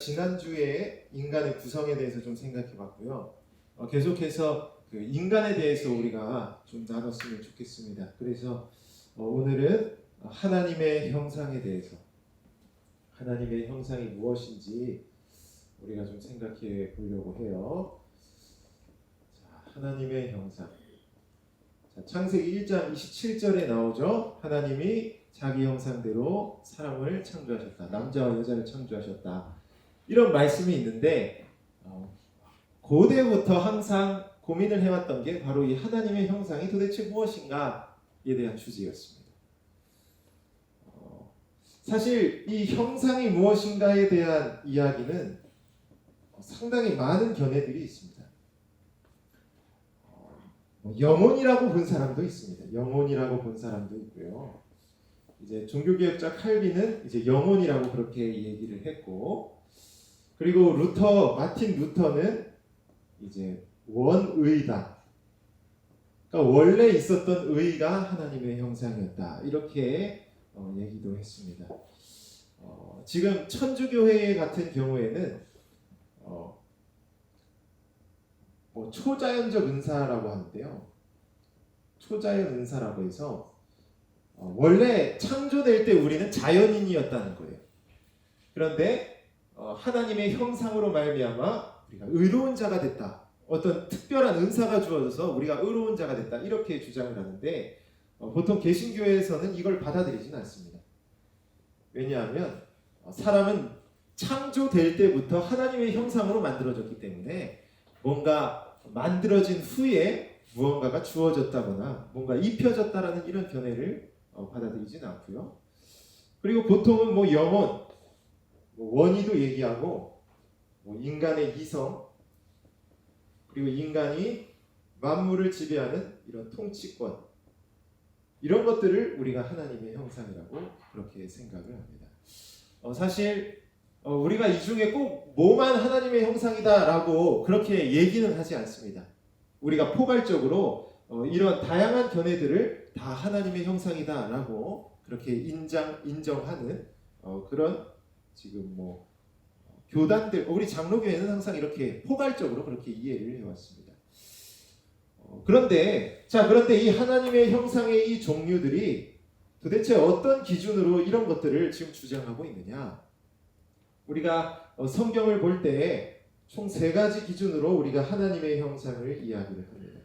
지난주에 인간의 구성에 대해서 좀 생각해 봤고요. 계속해서 그 인간에 대해서 우리가 좀 나눴으면 좋겠습니다. 그래서 오늘은 하나님의 형상에 대해서, 하나님의 형상이 무엇인지 우리가 좀 생각해 보려고 해요. 자, 하나님의 형상. 자, 창세기 1장 27절에 나오죠. 하나님이 자기 형상대로 사람을 창조하셨다. 남자와 여자를 창조하셨다. 이런 말씀이 있는데 고대부터 항상 고민을 해왔던 게 바로 이 하나님의 형상이 도대체 무엇인가에 대한 주제였습니다. 사실 이 형상이 무엇인가에 대한 이야기는 상당히 많은 견해들이 있습니다. 영혼이라고 본 사람도 있습니다. 영혼이라고 본 사람도 있고요. 이제 종교개혁자 칼빈은 이제 영혼이라고 그렇게 얘기를 했고, 그리고 마틴 루터는 이제 원의다. 그러니까 원래 있었던 의가 하나님의 형상이었다. 이렇게 얘기도 했습니다. 지금 천주교회 같은 경우에는 초자연적 은사라고 하는데요. 초자연 은사라고 해서 원래 창조될 때 우리는 자연인이었다는 거예요. 그런데 하나님의 형상으로 말미암아 우리가 의로운 자가 됐다. 어떤 특별한 은사가 주어져서 우리가 의로운 자가 됐다. 이렇게 주장을 하는데 보통 개신교에서는 이걸 받아들이진 않습니다. 왜냐하면 사람은 창조될 때부터 하나님의 형상으로 만들어졌기 때문에 뭔가 만들어진 후에 무언가가 주어졌다거나 뭔가 입혀졌다라는 이런 견해를 받아들이진 않고요. 그리고 보통은 영혼, 원의도 얘기하고 인간의 이성, 그리고 인간이 만물을 지배하는 이런 통치권, 이런 것들을 우리가 하나님의 형상이라고 그렇게 생각을 합니다. 사실 우리가 이 중에 꼭 뭐만 하나님의 형상이다라고 그렇게 얘기는 하지 않습니다. 우리가 포괄적으로 이런 다양한 견해들을 다 하나님의 형상이다라고 그렇게 인정하는 그런 지금 교단들, 우리 장로교회는 항상 이렇게 포괄적으로 그렇게 이해를 해왔습니다. 그런데 이 하나님의 형상의 이 종류들이 도대체 어떤 기준으로 이런 것들을 지금 주장하고 있느냐? 우리가 성경을 볼 때 총 3가지 기준으로 우리가 하나님의 형상을 이야기를 합니다.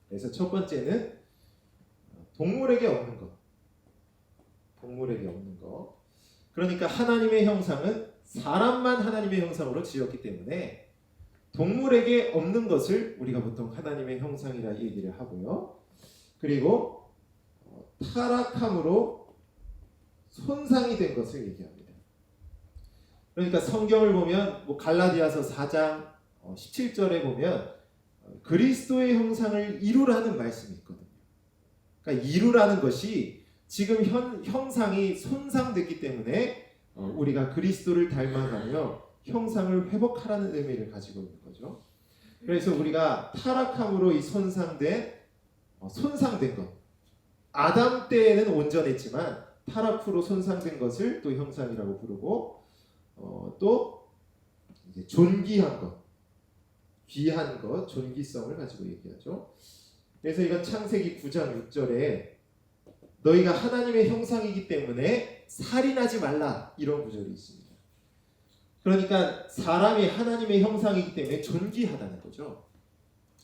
그래서 첫 번째는 동물에게 없는 것. 동물에게 없는 것. 그러니까 하나님의 형상은 사람만 하나님의 형상으로 지었기 때문에 동물에게 없는 것을 우리가 보통 하나님의 형상이라 얘기를 하고요. 그리고 타락함으로 손상이 된 것을 얘기합니다. 그러니까 성경을 보면 갈라디아서 4장 17절에 보면 그리스도의 형상을 이루라는 말씀이 있거든요. 그러니까 이루라는 것이 지금 형상이 손상됐기 때문에 우리가 그리스도를 닮아가며 형상을 회복하라는 의미를 가지고 있는 거죠. 그래서 우리가 타락함으로 이 손상된 것, 아담 때에는 온전했지만 타락 후로 손상된 것을 또 형상이라고 부르고, 또 이제 존귀한 것, 귀한 것, 존귀성을 가지고 얘기하죠. 그래서 이건 창세기 9장 6절에 너희가 하나님의 형상이기 때문에 살인하지 말라, 이런 구절이 있습니다. 그러니까 사람이 하나님의 형상이기 때문에 존귀하다는 거죠.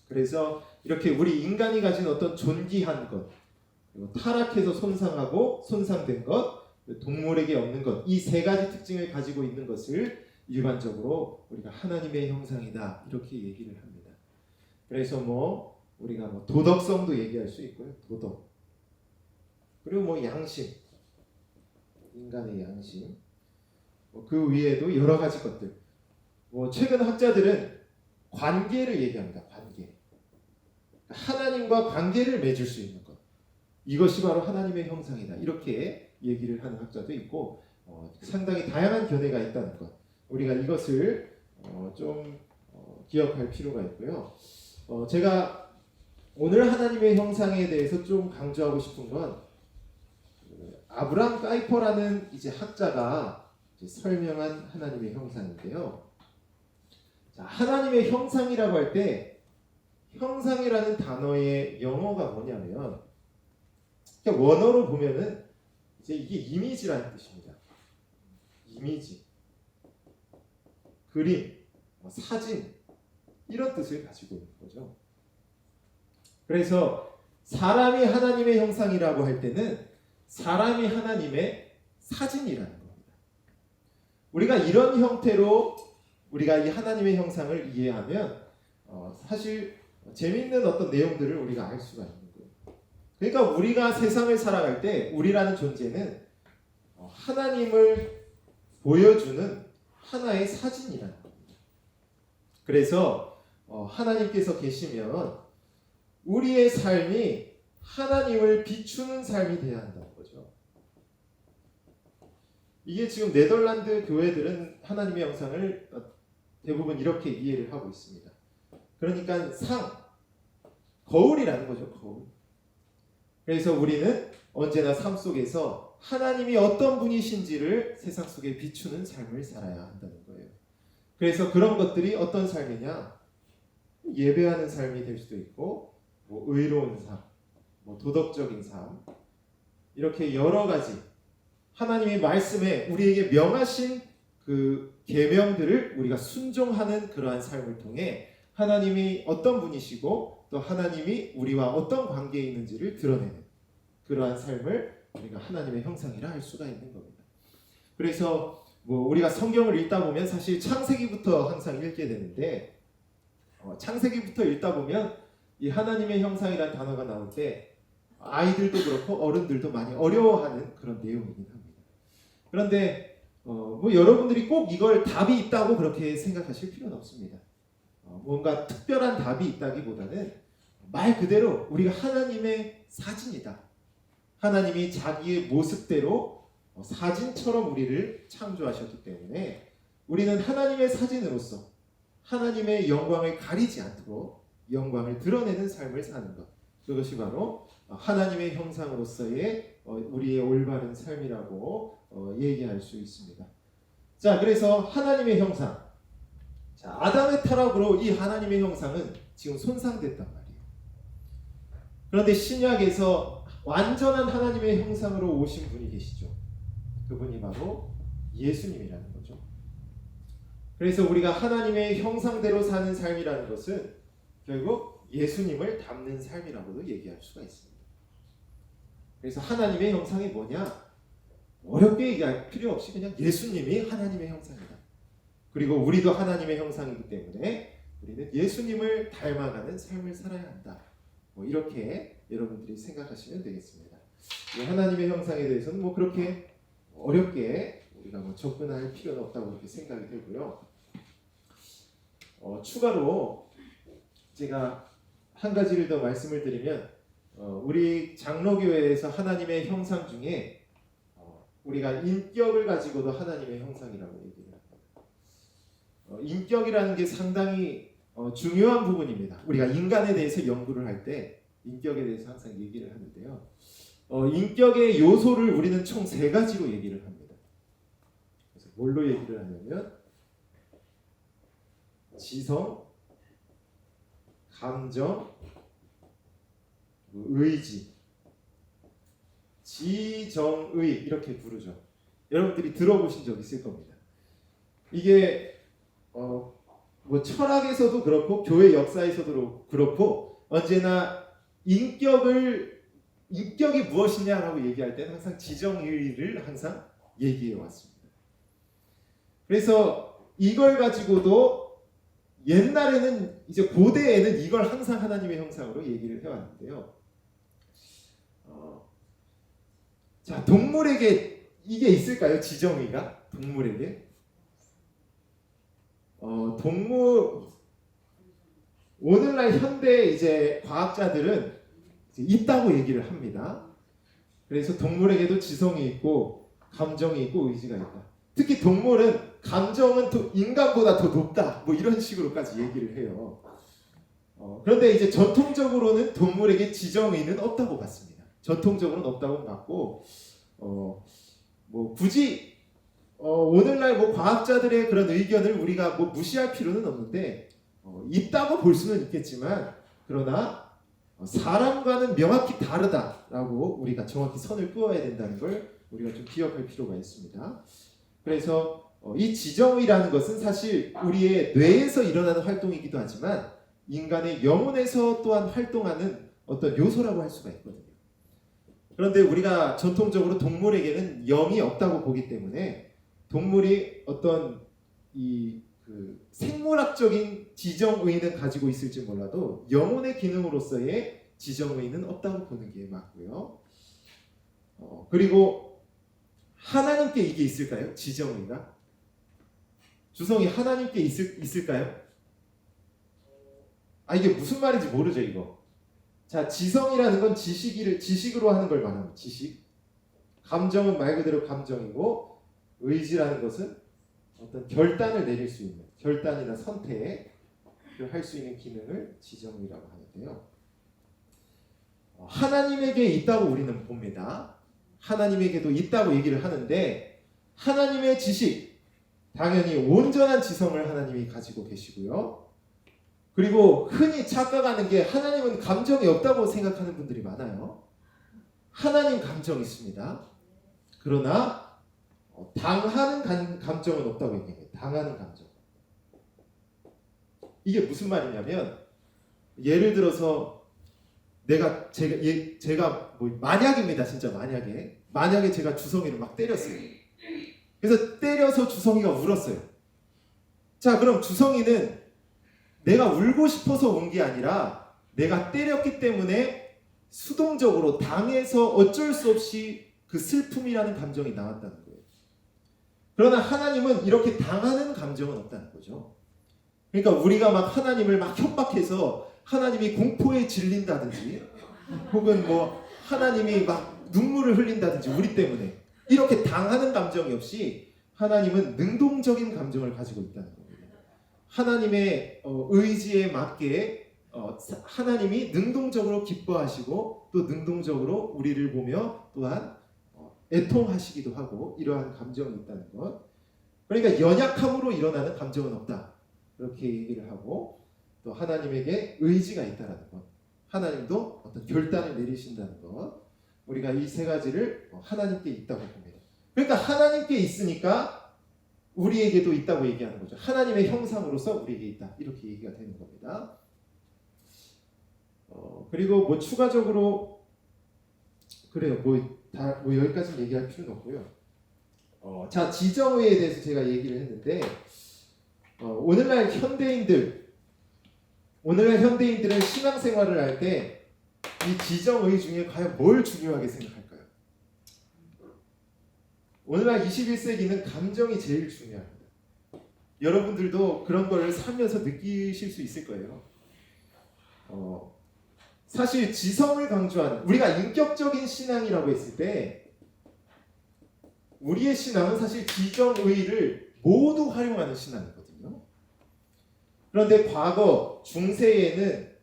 그래서 이렇게 우리 인간이 가진 어떤 존귀한 것, 그리고 타락해서 손상하고 손상된 것, 동물에게 없는 것, 이 3가지 특징을 가지고 있는 것을 일반적으로 우리가 하나님의 형상이다, 이렇게 얘기를 합니다. 그래서 우리가 도덕성도 얘기할 수 있고요. 도덕. 그리고 양심, 인간의 양심, 그 위에도 여러 가지 것들. 최근 학자들은 관계를 얘기합니다. 관계. 하나님과 관계를 맺을 수 있는 것. 이것이 바로 하나님의 형상이다, 이렇게 얘기를 하는 학자도 있고, 상당히 다양한 견해가 있다는 것. 우리가 이것을 좀 기억할 필요가 있고요. 제가 오늘 하나님의 형상에 대해서 좀 강조하고 싶은 건 아브람 카이퍼라는 이제 학자가 이제 설명한 하나님의 형상인데요. 자, 하나님의 형상이라고 할 때 형상이라는 단어의 영어가 뭐냐면 그러니까 원어로 보면은 이제 이게 이미지라는 뜻입니다. 이미지, 그림, 사진 이런 뜻을 가지고 있는 거죠. 그래서 사람이 하나님의 형상이라고 할 때는 사람이 하나님의 사진이라는 겁니다. 우리가 이런 형태로 우리가 이 하나님의 형상을 이해하면 사실 재미있는 어떤 내용들을 우리가 알 수가 있는 거예요. 그러니까 우리가 세상을 살아갈 때 우리라는 존재는 하나님을 보여주는 하나의 사진이라는 겁니다. 그래서 하나님께서 계시면 우리의 삶이 하나님을 비추는 삶이 돼야 한다는 거죠. 이게 지금 네덜란드 교회들은 하나님의 형상을 대부분 이렇게 이해를 하고 있습니다. 그러니까 거울이라는 거죠. 거울. 그래서 우리는 언제나 삶 속에서 하나님이 어떤 분이신지를 세상 속에 비추는 삶을 살아야 한다는 거예요. 그래서 그런 것들이 어떤 삶이냐? 예배하는 삶이 될 수도 있고 의로운 삶, 도덕적인 삶 이렇게 여러 가지 하나님의 말씀에 우리에게 명하신 그 계명들을 우리가 순종하는 그러한 삶을 통해 하나님이 어떤 분이시고 또 하나님이 우리와 어떤 관계에 있는지를 드러내는 그러한 삶을 우리가 하나님의 형상이라 할 수가 있는 겁니다. 그래서 우리가 성경을 읽다 보면 사실 창세기부터 항상 읽게 되는데 창세기부터 읽다 보면 이 하나님의 형상이라는 단어가 나올 때 아이들도 그렇고 어른들도 많이 어려워하는 그런 내용이긴 합니다. 그런데 여러분들이 꼭 이걸 답이 있다고 그렇게 생각하실 필요는 없습니다. 뭔가 특별한 답이 있다기보다는 말 그대로 우리가 하나님의 사진이다. 하나님이 자기의 모습대로 사진처럼 우리를 창조하셨기 때문에 우리는 하나님의 사진으로서 하나님의 영광을 가리지 않도록 영광을 드러내는 삶을 사는 것. 그것이 바로 하나님의 형상으로서의 우리의 올바른 삶이라고 얘기할 수 있습니다. 자, 그래서 하나님의 형상. 자, 아담의 타락으로 이 하나님의 형상은 지금 손상됐단 말이에요. 그런데 신약에서 완전한 하나님의 형상으로 오신 분이 계시죠. 그분이 바로 예수님이라는 거죠. 그래서 우리가 하나님의 형상대로 사는 삶이라는 것은 결국 예수님을 닮는 삶이라고도 얘기할 수가 있습니다. 그래서 하나님의 형상이 뭐냐? 어렵게 얘기할 필요 없이 그냥 예수님이 하나님의 형상이다. 그리고 우리도 하나님의 형상이기 때문에 우리는 예수님을 닮아가는 삶을 살아야 한다. 이렇게 여러분들이 생각하시면 되겠습니다. 하나님의 형상에 대해서는 그렇게 어렵게 우리가 접근할 필요는 없다고 그렇게 생각이 되고요. 추가로 제가 한 가지를 더 말씀을 드리면 우리 장로교회에서 하나님의 형상 중에 우리가 인격을 가지고도 하나님의 형상이라고 얘기를 합니다. 인격이라는 게 상당히 중요한 부분입니다. 우리가 인간에 대해서 연구를 할 때 인격에 대해서 항상 얘기를 하는데요. 인격의 요소를 우리는 총 3가지로 얘기를 합니다. 그래서 뭘로 얘기를 하냐면 지성, 감정, 의지, 지정의 이렇게 부르죠. 여러분들이 들어보신 적 있을 겁니다. 이게 철학에서도 그렇고 교회 역사에서도 그렇고 언제나 인격이 무엇이냐라고 얘기할 때는 항상 지정의를 항상 얘기해 왔습니다. 그래서 이걸 가지고도 옛날에는 이제 고대에는 이걸 항상 하나님의 형상으로 얘기를 해왔는데요. 자, 동물에게 이게 있을까요? 지정의가 동물에게? 오늘날 현대 이제 과학자들은 이제 있다고 얘기를 합니다. 그래서 동물에게도 지성이 있고 감정이 있고 의지가 있다. 특히 동물은 감정은 인간보다 더 높다. 이런 식으로까지 얘기를 해요. 그런데 이제 전통적으로는 동물에게 지정의는 없다고 봤습니다. 전통적으로는 없다고 봤고, 굳이 오늘날 뭐 과학자들의 그런 의견을 우리가 뭐 무시할 필요는 없는데 있다고 볼 수는 있겠지만 그러나 사람과는 명확히 다르다라고 우리가 정확히 선을 그어야 된다는 걸 우리가 좀 기억할 필요가 있습니다. 그래서 이 지정의라는 것은 사실 우리의 뇌에서 일어나는 활동이기도 하지만 인간의 영혼에서 또한 활동하는 어떤 요소라고 할 수가 있거든요. 그런데 우리가 전통적으로 동물에게는 영이 없다고 보기 때문에 동물이 어떤 그 생물학적인 지정의는 가지고 있을지 몰라도 영혼의 기능으로서의 지정의는 없다고 보는 게 맞고요. 그리고 하나님께 이게 있을까요? 지정의가? 주성이 하나님께 있을까요? 이게 무슨 말인지 모르죠 이거. 자, 지성이라는 건 지식으로 하는 걸 말합니다. 지식. 감정은 말 그대로 감정이고 의지라는 것은 어떤 결단을 내릴 수 있는 결단이나 선택을 할 수 있는 기능을 지정이라고 하는데요. 하나님에게 있다고 우리는 봅니다. 하나님에게도 있다고 얘기를 하는데 하나님의 지식, 당연히 온전한 지성을 하나님이 가지고 계시고요. 그리고 흔히 착각하는 게 하나님은 감정이 없다고 생각하는 분들이 많아요. 하나님 감정이 있습니다. 그러나 당하는 감정은 없다고 얘기해요. 당하는 감정. 이게 무슨 말이냐면 예를 들어서 제가 뭐 만약입니다. 진짜 만약에 제가 주성이를 막 때렸어요. 그래서 때려서 주성이가 울었어요. 자, 그럼 주성이는 내가 울고 싶어서 운 게 아니라 내가 때렸기 때문에 수동적으로 당해서 어쩔 수 없이 그 슬픔이라는 감정이 나왔다는 거예요. 그러나 하나님은 이렇게 당하는 감정은 없다는 거죠. 그러니까 우리가 막 하나님을 막 협박해서 하나님이 공포에 질린다든지 혹은 뭐 하나님이 막 눈물을 흘린다든지 우리 때문에 이렇게 당하는 감정이 없이 하나님은 능동적인 감정을 가지고 있다는 겁니다. 하나님의 의지에 맞게 하나님이 능동적으로 기뻐하시고 또 능동적으로 우리를 보며 또한 애통하시기도 하고 이러한 감정이 있다는 것. 그러니까 연약함으로 일어나는 감정은 없다. 그렇게 얘기를 하고 또 하나님에게 의지가 있다는 것. 하나님도 어떤 결단을 내리신다는 것. 우리가 이 세 가지를 하나님께 있다고 봅니다. 그러니까 하나님께 있으니까 우리에게도 있다고 얘기하는 거죠. 하나님의 형상으로서 우리에게 있다. 이렇게 얘기가 되는 겁니다. 그리고 뭐 추가적으로 그래요. 뭐 여기까지 얘기할 필요는 없고요. 자, 지정의에 대해서 제가 얘기를 했는데 오늘날 현대인들은 신앙생활을 할 때 이 지정의 중에 과연 뭘 중요하게 생각할까요? 오늘날 21세기는 감정이 제일 중요합니다. 여러분들도 그런 걸 살면서 느끼실 수 있을 거예요. 사실 지성을 강조하는 우리가 인격적인 신앙이라고 했을 때 우리의 신앙은 사실 지정의를 모두 활용하는 신앙이거든요. 그런데 과거 중세에는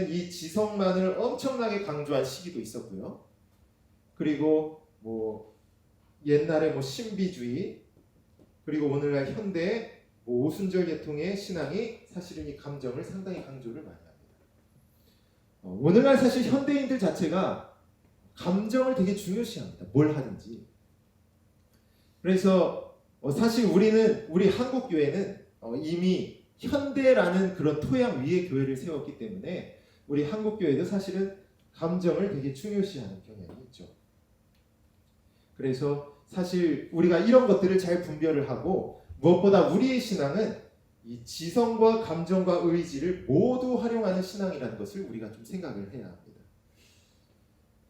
이 지성만을 엄청나게 강조한 시기도 있었고요. 그리고 뭐 옛날에 뭐 신비주의 그리고 오늘날 현대 오순절 계통의 신앙이 사실은 이 감정을 상당히 강조를 많이 합니다. 오늘날 사실 현대인들 자체가 감정을 되게 중요시합니다. 뭘 하든지. 그래서 사실 우리 한국 교회는 이미 현대라는 그런 토양 위에 교회를 세웠기 때문에 우리 한국 교회도 사실은 감정을 되게 중요시하는 경향이 있죠. 그래서 사실 우리가 이런 것들을 잘 분별을 하고 무엇보다 우리의 신앙은 이 지성과 감정과 의지를 모두 활용하는 신앙이라는 것을 우리가 좀 생각을 해야 합니다.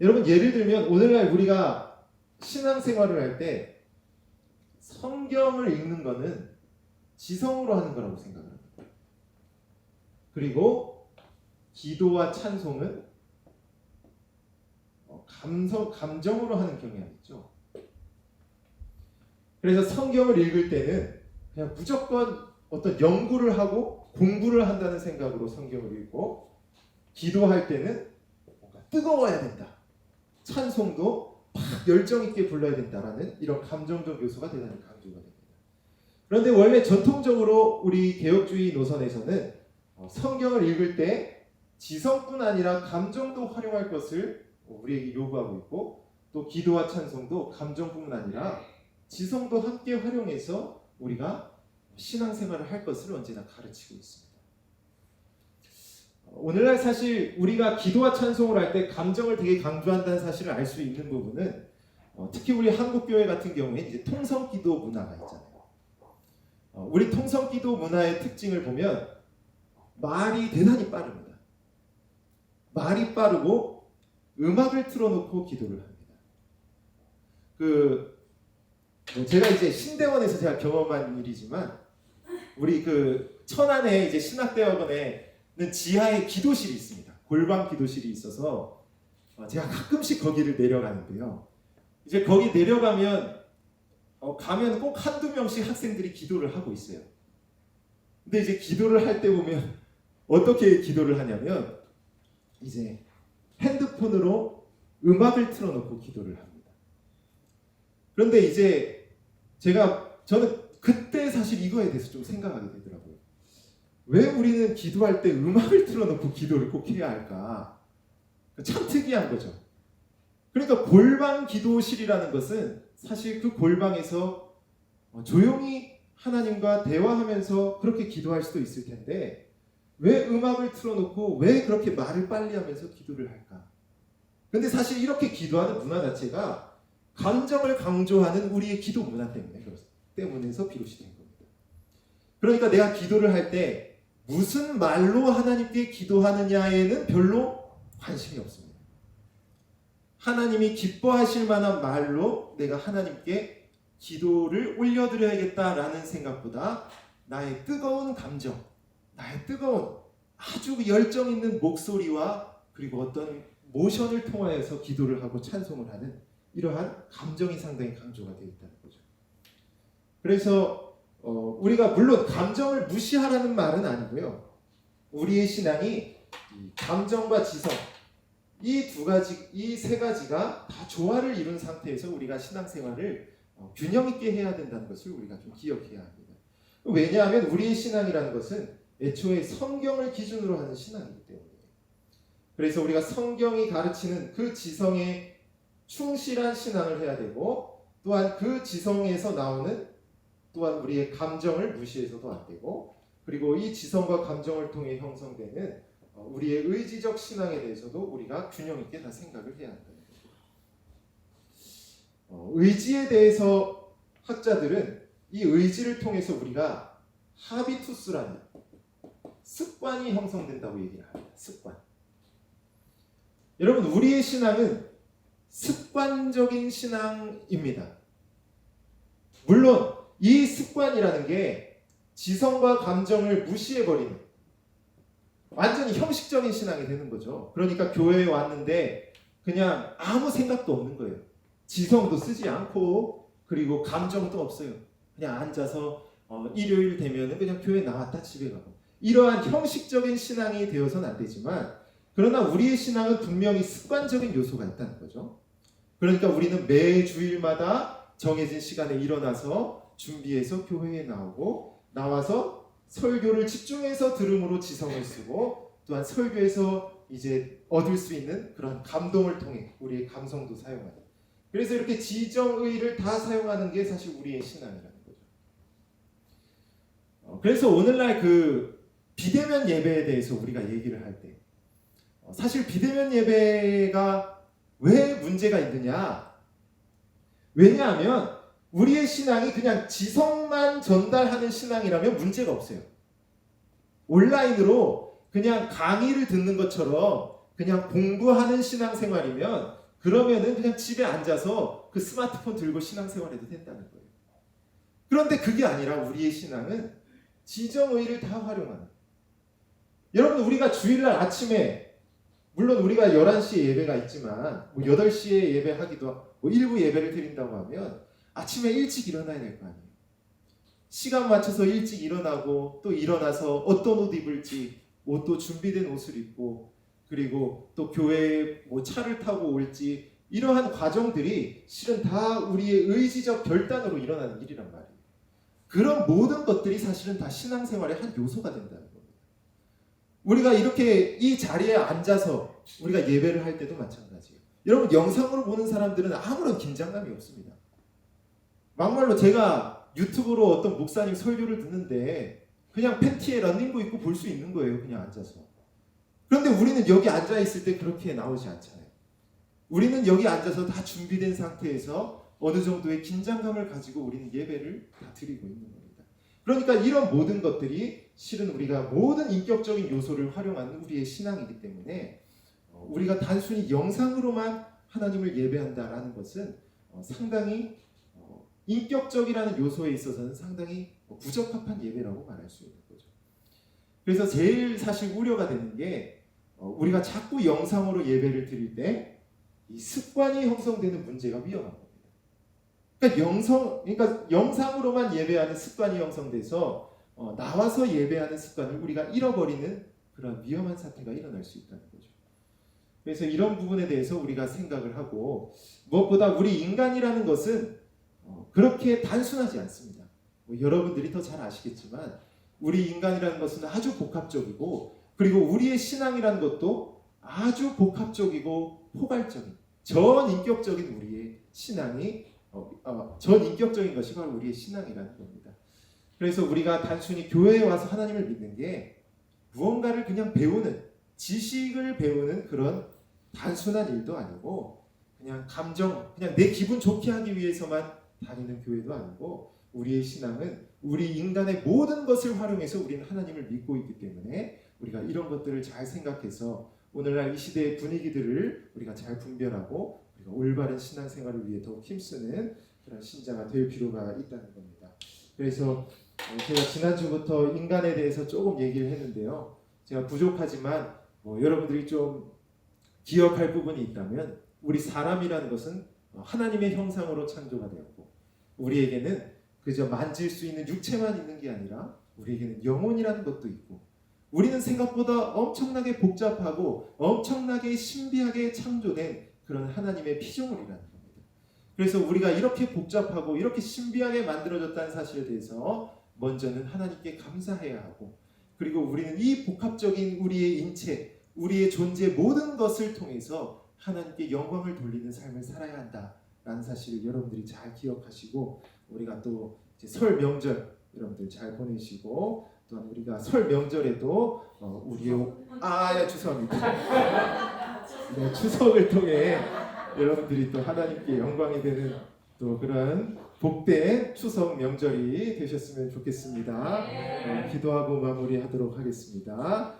여러분 예를 들면 오늘날 우리가 신앙생활을 할 때 성경을 읽는 것은 지성으로 하는 거라고 생각을 합니다. 그리고 기도와 찬송은 감정으로 하는 경향이 있죠. 그래서 성경을 읽을 때는 그냥 무조건 어떤 연구를 하고 공부를 한다는 생각으로 성경을 읽고 기도할 때는 뭔가 뜨거워야 된다. 찬송도 열정 있게 불러야 된다라는 이런 감정적 요소가 대단히 강조가 됩니다. 그런데 원래 전통적으로 우리 개혁주의 노선에서는 성경을 읽을 때 지성뿐 아니라 감정도 활용할 것을 우리에게 요구하고 있고, 또 기도와 찬송도 감정뿐만 아니라 지성도 함께 활용해서 우리가 신앙생활을 할 것을 언제나 가르치고 있습니다. 오늘날 사실 우리가 기도와 찬송을 할 때 감정을 되게 강조한다는 사실을 알 수 있는 부분은 특히 우리 한국교회 같은 경우에 이제 통성기도 문화가 있잖아요. 우리 통성기도 문화의 특징을 보면 말이 대단히 빠릅니다. 말이 빠르고 음악을 틀어놓고 기도를 합니다. 제가 이제 신대원에서 제가 경험한 일이지만, 우리 천안에 이제 신학대학원에는 지하에 기도실이 있습니다. 골방 기도실이 있어서 제가 가끔씩 거기를 내려가는데요. 이제 거기 내려가면 가면 꼭 한두 명씩 학생들이 기도를 하고 있어요. 근데 이제 기도를 할 때 보면 어떻게 기도를 하냐면 이제 핸드폰으로 음악을 틀어놓고 기도를 합니다. 그런데 이제 저는 그때 사실 이거에 대해서 좀 생각하게 되더라고요. 왜 우리는 기도할 때 음악을 틀어놓고 기도를 꼭 해야 할까? 참 특이한 거죠. 그러니까 골방 기도실이라는 것은 사실 그 골방에서 조용히 하나님과 대화하면서 그렇게 기도할 수도 있을 텐데, 왜 음악을 틀어놓고 왜 그렇게 말을 빨리 하면서 기도를 할까? 근데 사실 이렇게 기도하는 문화 자체가 감정을 강조하는 우리의 기도 문화 때문에서 비롯이 된 겁니다. 그러니까 내가 기도를 할 때 무슨 말로 하나님께 기도하느냐에는 별로 관심이 없습니다. 하나님이 기뻐하실 만한 말로 내가 하나님께 기도를 올려드려야겠다라는 생각보다 나의 뜨거운 감정, 나의 뜨거운 아주 열정 있는 목소리와 그리고 어떤 모션을 통하여서 기도를 하고 찬송을 하는 이러한 감정이 상당히 강조가 되어 있다는 거죠. 그래서 우리가 물론 감정을 무시하라는 말은 아니고요. 우리의 신앙이 감정과 지성, 이 세 가지가 다 조화를 이룬 상태에서 우리가 신앙생활을 균형 있게 해야 된다는 것을 우리가 좀 기억해야 합니다. 왜냐하면 우리의 신앙이라는 것은 애초에 성경을 기준으로 하는 신앙이기 때문이에요. 그래서 우리가 성경이 가르치는 그 지성에 충실한 신앙을 해야 되고, 또한 그 지성에서 나오는 또한 우리의 감정을 무시해서도 안 되고, 그리고 이 지성과 감정을 통해 형성되는 우리의 의지적 신앙에 대해서도 우리가 균형 있게 다 생각을 해야 한다는 거죠. 의지에 대해서 학자들은 이 의지를 통해서 우리가 하비투스라는 습관이 형성된다고 얘기를 합니다. 습관. 여러분, 우리의 신앙은 습관적인 신앙입니다. 물론 이 습관이라는 게 지성과 감정을 무시해버리는 완전히 형식적인 신앙이 되는 거죠. 그러니까 교회에 왔는데 그냥 아무 생각도 없는 거예요. 지성도 쓰지 않고 그리고 감정도 없어요. 그냥 앉아서 일요일 되면 그냥 교회 나왔다 집에 가고, 이러한 형식적인 신앙이 되어서는 안 되지만, 그러나 우리의 신앙은 분명히 습관적인 요소가 있다는 거죠. 그러니까 우리는 매 주일마다 정해진 시간에 일어나서 준비해서 교회에 나와서 설교를 집중해서 들음으로 지성을 쓰고, 또한 설교에서 이제 얻을 수 있는 그런 감동을 통해 우리의 감성도 사용하는, 그래서 이렇게 지정의를 다 사용하는 게 사실 우리의 신앙이라는 거죠. 그래서 오늘날 비대면 예배에 대해서 우리가 얘기를 할 때, 사실 비대면 예배가 왜 문제가 있느냐? 왜냐하면 우리의 신앙이 그냥 지성만 전달하는 신앙이라면 문제가 없어요. 온라인으로 그냥 강의를 듣는 것처럼 그냥 공부하는 신앙생활이면, 그러면은 그냥 집에 앉아서 그 스마트폰 들고 신앙생활해도 된다는 거예요. 그런데 그게 아니라 우리의 신앙은 지정의를 다 활용하는. 여러분, 우리가 주일날 아침에, 물론 우리가 11시에 예배가 있지만 8시에 예배하기도 하고 일부 예배를 드린다고 하면 아침에 일찍 일어나야 될 거 아니에요. 시간 맞춰서 일찍 일어나고, 또 일어나서 어떤 옷 입을지, 옷도 준비된 옷을 입고, 그리고 또 교회에 차를 타고 올지, 이러한 과정들이 실은 다 우리의 의지적 결단으로 일어나는 일이란 말이에요. 그런 모든 것들이 사실은 다 신앙생활의 한 요소가 된다는 겁니다. 우리가 이렇게 이 자리에 앉아서 우리가 예배를 할 때도 마찬가지예요. 여러분, 영상으로 보는 사람들은 아무런 긴장감이 없습니다. 막말로 제가 유튜브로 어떤 목사님 설교를 듣는데 그냥 팬티에 러닝복 입고 볼 수 있는 거예요. 그냥 앉아서. 그런데 우리는 여기 앉아 있을 때 그렇게 나오지 않잖아요. 우리는 여기 앉아서 다 준비된 상태에서 어느 정도의 긴장감을 가지고 우리는 예배를 다 드리고 있는 겁니다. 그러니까 이런 모든 것들이 실은 우리가 모든 인격적인 요소를 활용하는 우리의 신앙이기 때문에 우리가 단순히 영상으로만 하나님을 예배한다라는 것은 상당히 인격적이라는 요소에 있어서는 상당히 부적합한 예배라고 말할 수 있는 거죠. 그래서 제일 사실 우려가 되는 게 우리가 자꾸 영상으로 예배를 드릴 때 이 습관이 형성되는 문제가 위험한 겁니다. 그러니까 영상으로만 예배하는 습관이 형성돼서 나와서 예배하는 습관을 우리가 잃어버리는 그런 위험한 사태가 일어날 수 있다는 거죠. 그래서 이런 부분에 대해서 우리가 생각을 하고, 무엇보다 우리 인간이라는 것은 그렇게 단순하지 않습니다. 여러분들이 더 잘 아시겠지만 우리 인간이라는 것은 아주 복합적이고, 그리고 우리의 신앙이라는 것도 아주 복합적이고 포괄적인 전인격적인 우리의 신앙이 전인격적인 것이 바로 우리의 신앙이라는 겁니다. 그래서 우리가 단순히 교회에 와서 하나님을 믿는 게 무언가를 그냥 배우는, 지식을 배우는 그런 단순한 일도 아니고, 그냥 그냥 내 기분 좋게 하기 위해서만 다니는 교회도 아니고, 우리의 신앙은 우리 인간의 모든 것을 활용해서 우리는 하나님을 믿고 있기 때문에 우리가 이런 것들을 잘 생각해서 오늘날 이 시대의 분위기들을 우리가 잘 분별하고 우리가 올바른 신앙생활을 위해 더욱 힘쓰는 그런 신자가 될 필요가 있다는 겁니다. 그래서 제가 지난주부터 인간에 대해서 조금 얘기를 했는데요. 제가 부족하지만 여러분들이 좀 기억할 부분이 있다면, 우리 사람이라는 것은 하나님의 형상으로 창조가 되었고, 우리에게는 그저 만질 수 있는 육체만 있는 게 아니라 우리에게는 영혼이라는 것도 있고, 우리는 생각보다 엄청나게 복잡하고 엄청나게 신비하게 창조된 그런 하나님의 피조물이라는 겁니다. 그래서 우리가 이렇게 복잡하고 이렇게 신비하게 만들어졌다는 사실에 대해서 먼저는 하나님께 감사해야 하고, 그리고 우리는 이 복합적인 우리의 인체, 우리의 존재 모든 것을 통해서 하나님께 영광을 돌리는 삶을 살아야 한다라는 사실을 여러분들이 잘 기억하시고, 우리가 또 이제 설 명절 여러분들 잘 보내시고, 또한 우리가 설 명절에도 우리의 죄송합니다. 네, 추석을 통해 여러분들이 또 하나님께 영광이 되는 또 그런 복된 추석 명절이 되셨으면 좋겠습니다. 기도하고 마무리하도록 하겠습니다.